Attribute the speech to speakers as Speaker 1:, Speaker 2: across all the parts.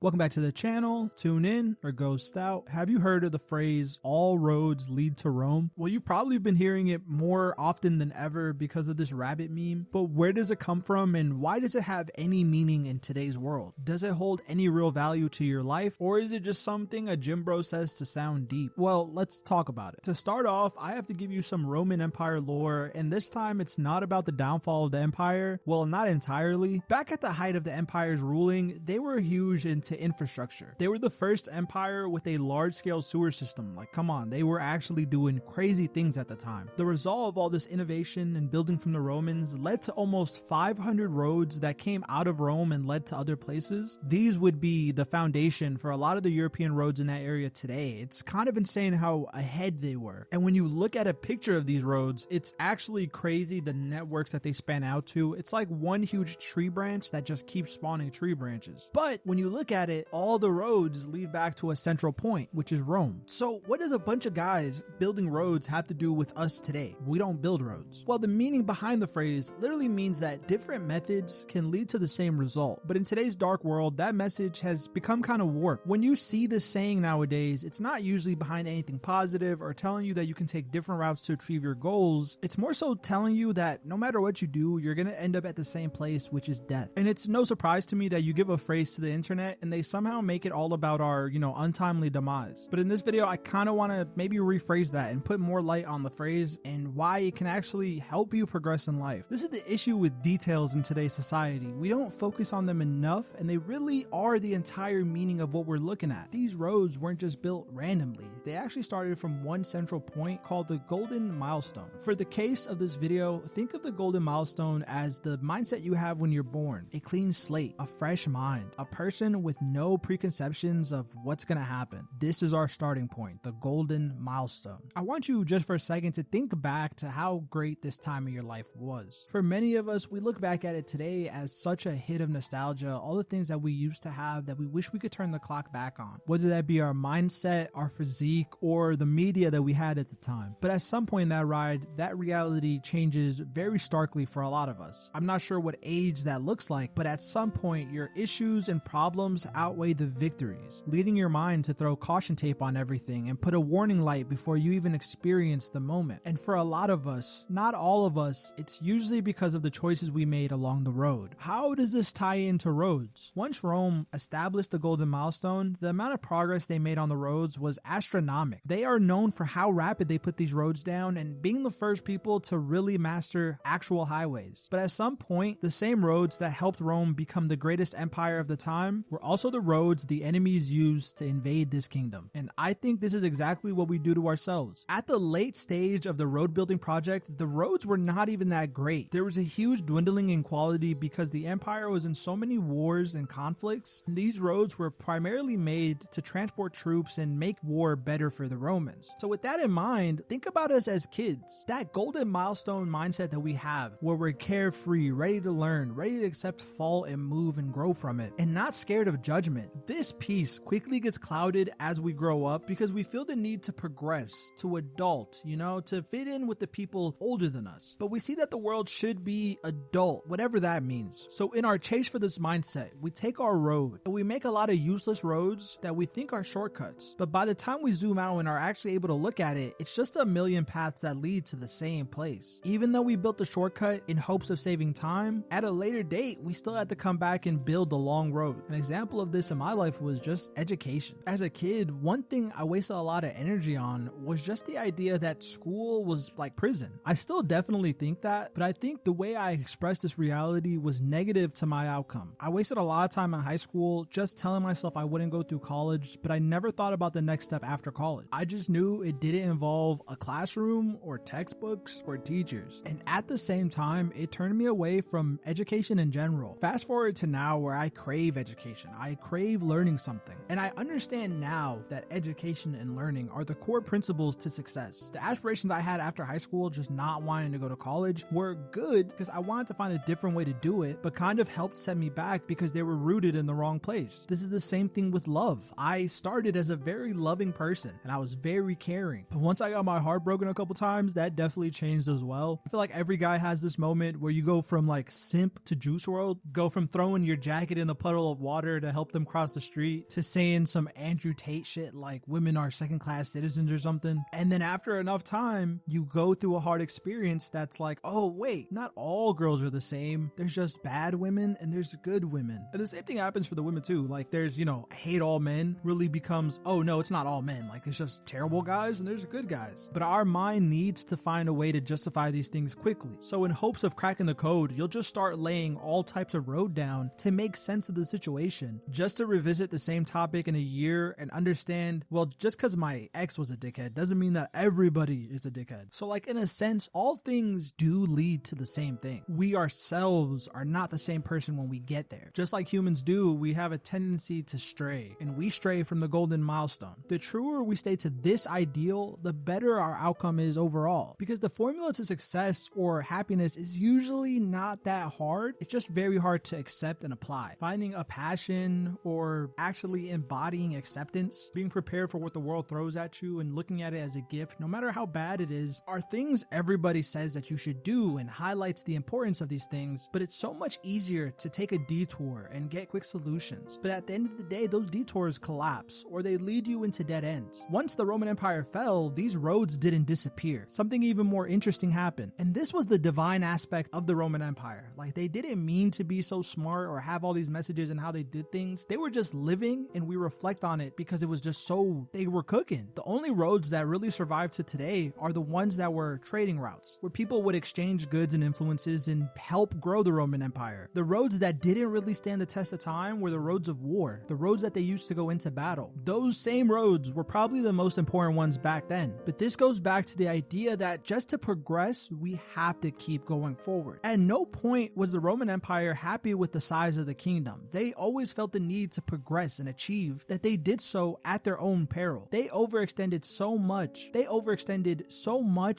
Speaker 1: Welcome back to the channel. Tune in or ghost out. Have you heard of the phrase, all roads lead to Rome? Well, you've probably been hearing it more often than ever because of this rabbit meme, but where does it come from and why does it have any meaning in today's world? Does it hold any real value to your life, or is it just something a gym bro says to sound deep? Well, let's talk about it. To start off, I have to give you some Roman Empire lore, and this time it's not about the downfall of the empire. Well, not entirely. Back at the height of the empire's ruling, they were huge into infrastructure. They were the first empire with a large-scale sewer system. Like, come on, they were actually doing crazy things at the time. The result of all this innovation and building from the Romans led to almost 500 roads that came out of Rome and led to other places. These would be the foundation for a lot of the European roads in that area today. It's kind of insane how ahead they were. And when you look at a picture of these roads, it's actually crazy the networks that they span out to. It's like one huge tree branch that just keeps spawning tree branches. But when you look at it, all the roads lead back to a central point, which is Rome. So what does a bunch of guys building roads have to do with us today? We don't build roads. Well, the meaning behind the phrase literally means that different methods can lead to the same result. But in today's dark world, that message has become kind of warped. When you see this saying nowadays, it's not usually behind anything positive or telling you that you can take different routes to achieve your goals. It's more so telling you that no matter what you do, you're going to end up at the same place, which is death. And it's no surprise to me that you give a phrase to the internet and they somehow make it all about our, untimely demise. But in this video, I kind of want to maybe rephrase that and put more light on the phrase and why it can actually help you progress in life. This is the issue with details in today's society. We don't focus on them enough, and they really are the entire meaning of what we're looking at. These roads weren't just built randomly. They actually started from one central point called the golden milestone. For the case of this video, think of the golden milestone as the mindset you have when you're born. A clean slate, a fresh mind, a person with no preconceptions of what's gonna happen. This is our starting point, the golden milestone. I want you just for a second to think back to how great this time of your life was. For many of us, we look back at it today as such a hit of nostalgia, all the things that we used to have that we wish we could turn the clock back on, whether that be our mindset, our physique, or the media that we had at the time. But at some point in that ride, that reality changes very starkly for a lot of us. I'm not sure what age that looks like, but at some point, your issues and problems outweigh the victories, leading your mind to throw caution tape on everything and put a warning light before you even experience the moment. And for a lot of us, not all of us, it's usually because of the choices we made along the road. How does this tie into roads? Once Rome established the golden milestone, the amount of progress they made on the roads was astronomical. They are known for how rapid they put these roads down and being the first people to really master actual highways. But at some point, the same roads that helped Rome become the greatest empire of the time were also the roads the enemies used to invade this kingdom. And I think this is exactly what we do to ourselves. At the late stage of the road building project, the roads were not even that great. There was a huge dwindling in quality because the empire was in so many wars and conflicts. And these roads were primarily made to transport troops and make war better for the Romans. So with that in mind, think about us as kids. That golden milestone mindset that we have, where we're carefree, ready to learn, ready to accept fault and move and grow from it, and not scared of judgment. This piece quickly gets clouded as we grow up because we feel the need to progress, to adult, to fit in with the people older than us. But we see that the world should be adult, whatever that means. So in our chase for this mindset, we take our road and we make a lot of useless roads that we think are shortcuts. But by the time we zoom out and are actually able to look at it, it's just a million paths that lead to the same place. Even though we built the shortcut in hopes of saving time, at a later date, we still had to come back and build the long road. An example of this in my life was just education. As a kid, one thing I wasted a lot of energy on was just the idea that school was like prison. I still definitely think that, but I think the way I expressed this reality was negative to my outcome. I wasted a lot of time in high school just telling myself I wouldn't go through college, but I never thought about the next step after college. I just knew it didn't involve a classroom or textbooks or teachers. And at the same time, it turned me away from education in general. Fast forward to now where I crave education. I crave learning something. And I understand now that education and learning are the core principles to success. The aspirations I had after high school, just not wanting to go to college, were good because I wanted to find a different way to do it, but kind of helped set me back because they were rooted in the wrong place. This is the same thing with love. I started as a very loving person and I was very caring. But once I got my heart broken a couple times, that definitely changed as well. I feel like every guy has this moment where you go from like simp to Juice WRLD, go from throwing your jacket in the puddle of water to help them cross the street, to saying some Andrew Tate shit like women are second-class citizens or something. And then after enough time, you go through a hard experience that's like, oh wait, not all girls are the same. There's just bad women and there's good women. And the same thing happens for the women too. Like there's, I hate all men really becomes, oh no, it's not all men. Like it's just terrible guys and there's good guys. But our mind needs to find a way to justify these things quickly. So in hopes of cracking the code, you'll just start laying all types of road down to make sense of the situation, just to revisit the same topic in a year and understand, well, just because my ex was a dickhead doesn't mean that everybody is a dickhead. So like in a sense, all things do lead to the same thing. We ourselves are not the same person when we get there. Just like humans do, we have a tendency to stray, and we stray from the golden milestone. The truer we stay to this ideal, the better our outcome is overall, because the formula to success or happiness is usually not that hard. It's just very hard to accept and apply. Finding a passion or actually embodying acceptance, being prepared for what the world throws at you and looking at it as a gift, no matter how bad it is, are things everybody says that you should do and highlights the importance of these things, but it's so much easier to take a detour and get quick solutions. But at the end of the day, those detours collapse or they lead you into dead ends. Once the Roman Empire fell, these roads didn't disappear. Something even more interesting happened. And this was the divine aspect of the Roman Empire. Like they didn't mean to be so smart or have all these messages and how they did things. They were just living, and we reflect on it because it was just so, they were cooking. The only roads that really survived to today are the ones that were trading routes, where people would exchange goods and influences and help grow the Roman Empire. The roads that didn't really stand the test of time were the roads of war, the roads that they used to go into battle. Those same roads were probably the most important ones back then. But this goes back to the idea that just to progress, we have to keep going forward. At no point was the Roman Empire happy with the size of the kingdom. They always felt the need to progress and achieve, that they did so at their own peril. They overextended so much.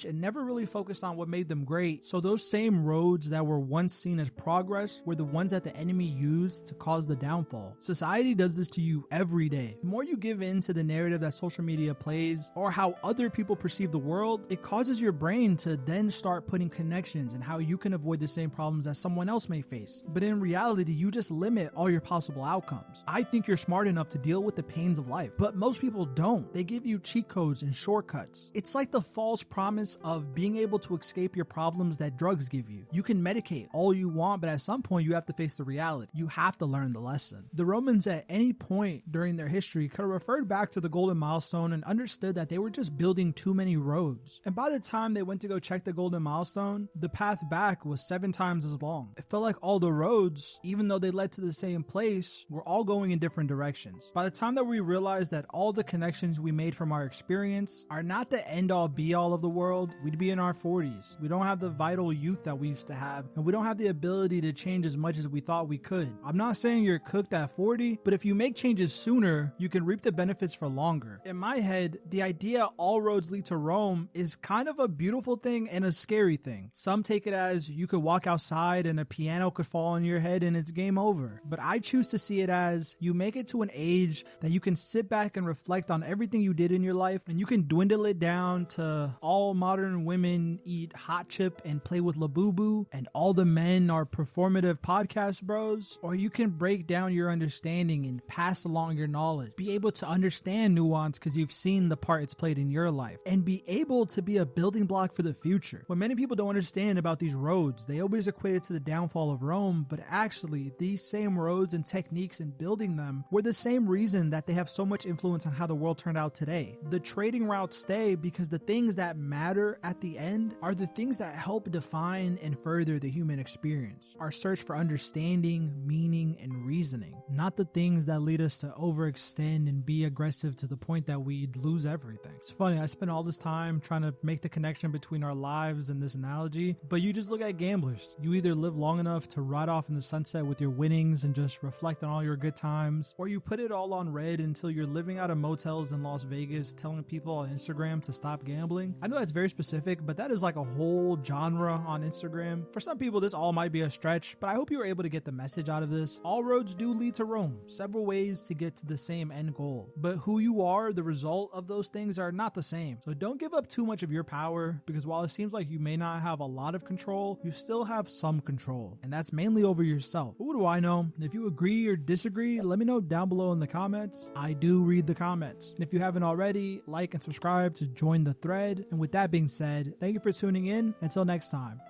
Speaker 1: And never really focused on what made them great. So those same roads that were once seen as progress were the ones that the enemy used to cause the downfall. Society does this to you every day. The more you give in to the narrative that social media plays or how other people perceive the world, it causes your brain to then start putting connections and how you can avoid the same problems that someone else may face. But in reality, you just limit all your possible outcomes. I think you're smart enough to deal with the pains of life, but most people don't. They give you cheat codes and shortcuts. It's like the false promise of being able to escape your problems that drugs give you. You can medicate all you want, but at some point you have to face the reality. You have to learn the lesson. The Romans at any point during their history could have referred back to the golden milestone and understood that they were just building too many roads. And by the time they went to go check the golden milestone, the path back was 7 times as long. It felt like all the roads, even though they led to the same place, were all going in different directions. By the time that we realized that all the connections we made from our experience are not the end all be all of the world, we'd be in our 40s. We don't have the vital youth that we used to have, and we don't have the ability to change as much as we thought we could. I'm not saying you're cooked at 40, but if you make changes sooner, you can reap the benefits for longer. In my head, the idea all roads lead to Rome is kind of a beautiful thing and a scary thing. Some take it as you could walk outside and a piano could fall on your head and it's game over. But I choose to see it as you make it to an age that you can sit back and reflect on everything you did in your life, and you can dwindle it down to all modern women eat hot chip and play with Labubu, and all the men are performative podcast bros. Or you can break down your understanding and pass along your knowledge, be able to understand nuance because you've seen the part it's played in your life, and be able to be a building block for the future. What many people don't understand about these roads, they always equate it to the downfall of Rome, but actually these same roads and techniques in building them were the same reason that they have so much influence on how the world turned out today. The trading routes stay because the things that matter at the end are the things that help define and further the human experience. Our search for understanding, meaning, and reasoning, not the things that lead us to overextend and be aggressive to the point that we'd lose everything. It's funny, I spent all this time trying to make the connection between our lives and this analogy, but you just look at gamblers. You either live long enough to ride off in the sunset with your winnings and just reflect on all your good times, or you put it all on red until you're living out of motels in Las Vegas telling people on Instagram to stop gambling. I know that's very specific, but that is like a whole genre on Instagram. For some people, this all might be a stretch, but I hope you were able to get the message out of this. All roads do lead to Rome, several ways to get to the same end goal, but who you are, the result of those things are not the same. So don't give up too much of your power, because while it seems like you may not have a lot of control, you still have some control, and that's mainly over yourself. But what do I know? If you agree or or disagree, let me know down below in the comments. I do read the comments. And if you haven't already, like and subscribe to join the thread. And with that being said, thank you for tuning in. Until next time.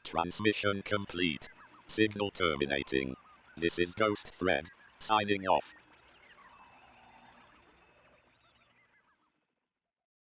Speaker 2: Transmission complete. Signal terminating. This is GhostThread, signing off.